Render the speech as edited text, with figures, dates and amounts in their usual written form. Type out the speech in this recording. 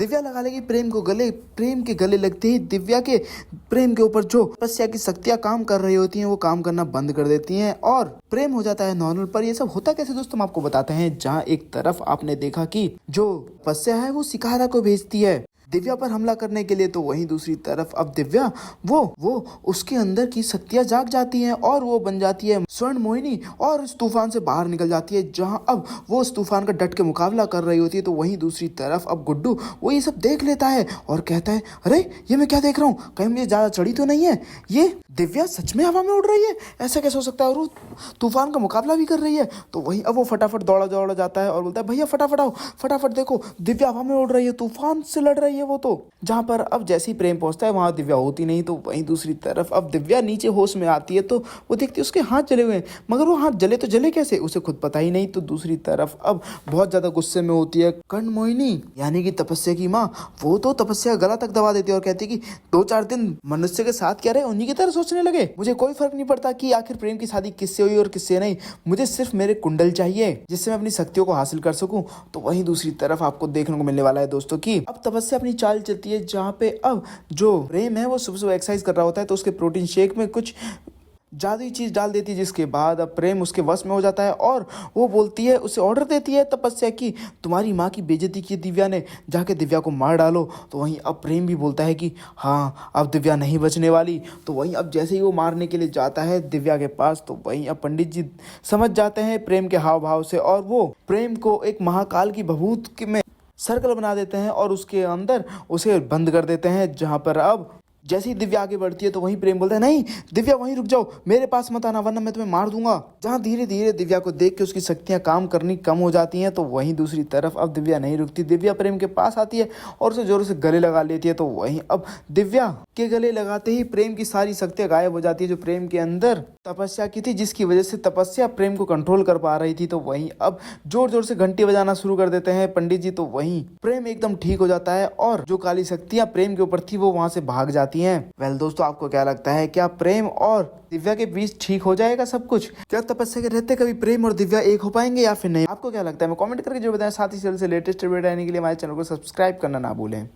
दिव्या लगा लेगी प्रेम को गले। प्रेम के गले लगते ही दिव्या के प्रेम के ऊपर जो तपस्या की शक्तियां काम कर रही होती हैं वो काम करना बंद कर देती हैं और प्रेम हो जाता है नॉर्मल। पर ये सब होता कैसे दोस्तों, हम आपको बताते हैं। जहाँ एक तरफ आपने देखा कि जो तपस्या है वो शिकारा को भेजती है दिव्या पर हमला करने के लिए, तो वहीं दूसरी तरफ अब दिव्या वो उसके अंदर की शक्तियां जाग जाती हैं और वो बन जाती है स्वर्ण मोहिनी और इस तूफान से बाहर निकल जाती है। जहां अब वो उस तूफान का डट के मुकाबला कर रही होती है, तो वहीं दूसरी तरफ अब गुड्डू वो ये सब देख लेता है और कहता है, अरे ये मैं क्या देख रहा हूँ, कहीं मुझे ज्यादा चढ़ी तो नहीं है, ये दिव्या सच में हवा में उड़ रही है, ऐसा कैसे हो सकता है, और वो तूफान का मुकाबला भी कर रही है। तो वहीं अब वो फटाफट दौड़ा जाता है और बोलता है, भैया फटाफट आओ, फटाफट देखो दिव्या हवा में उड़ रही है, तूफान से लड़ रही है वो। तो जहां पर अब जैसे ही प्रेम पहुंचता है वहां दिव्या होती नहीं। तो वहीं दूसरी तरफ अब दिव्या नीचे होश में आती है तो वो देखती है उसके हाथ जले हुए हैं, मगर वो हाथ जले तो जले कैसे, उसे खुद पता ही नहीं। तो दूसरी तरफ अब बहुत ज्यादा गुस्से में होती है कर्ण मोहिनी यानी कि तपस्या की माँ। वो तो तपस्या गला तक दबा देती है और कहती है कि 2-4 दिन मनुष्य के साथ क्या रहे उन्हीं की तरह सोचने लगे, मुझे कोई फर्क नहीं पड़ता कि आखिर प्रेम की शादी किससे हुई और किससे नहीं, मुझे सिर्फ मेरे कुंडल चाहिए जिससे मैं अपनी शक्तियों को हासिल कर सकूं। तो वहीं दूसरी तरफ आपको देखने को मिलने वाला है दोस्तों की अब तपस्या अपनी चाल चलती है, जहाँ पे अब जो प्रेम है वो सुबह सुबह एक्सरसाइज कर रहा होता है, तो उसके प्रोटीन शेक में कुछ जादुई चीज डाल देती है, जिसके बाद अब प्रेम उसके वश में हो जाता है और वो बोलती है, उसे ऑर्डर देती है तपस्या की, तुम्हारी माँ की बेइज्जती की दिव्या ने, जाके दिव्या को मार डालो। तो वहीं अब प्रेम भी बोलता है कि हाँ अब दिव्या नहीं बचने वाली। तो वहीं अब जैसे ही वो मारने के लिए जाता है दिव्या के पास, तो वहीं अब पंडित जी समझ जाते हैं प्रेम के हाव भाव से और वो प्रेम को एक महाकाल की भभूत में सर्कल बना देते हैं और उसके अंदर उसे बंद कर देते हैं। जहां पर अब जैसे ही दिव्या आगे बढ़ती है तो वहीं प्रेम बोलता है, नहीं दिव्या वहीं रुक जाओ, मेरे पास मत आना वरना मैं तुम्हें मार दूंगा। जहां धीरे धीरे दिव्या को देख के उसकी शक्तियां काम करनी कम हो जाती हैं, तो वहीं दूसरी तरफ अब दिव्या नहीं रुकती, दिव्या प्रेम के पास आती है और उसे जोरों से गले लगा लेती है। तो वहीं अब दिव्या के गले लगाते ही प्रेम की सारी शक्तियां गायब हो जाती है जो प्रेम के अंदर तपस्या की थी, जिसकी वजह से तपस्या प्रेम को कंट्रोल कर पा रही थी। तो वहीं अब जोर जोर से घंटी बजाना शुरू कर देते हैं पंडित जी, तो वहीं प्रेम एकदम ठीक हो जाता है और जो काली शक्तियां प्रेम के ऊपर थी वो वहां से भाग जाती हैं। वेल दोस्तों, आपको क्या लगता है, क्या प्रेम और दिव्या के बीच ठीक हो जाएगा सब कुछ? क्या तपस्या के रहते कभी प्रेम और दिव्या एक हो पाएंगे या फिर नहीं? आपको क्या लगता है, मैं कमेंट करके जो बताएं। साथ ही चैनल से लेटेस्ट वीडियो आने के लिए हमारे चैनल को सब्सक्राइब करना ना भूलें।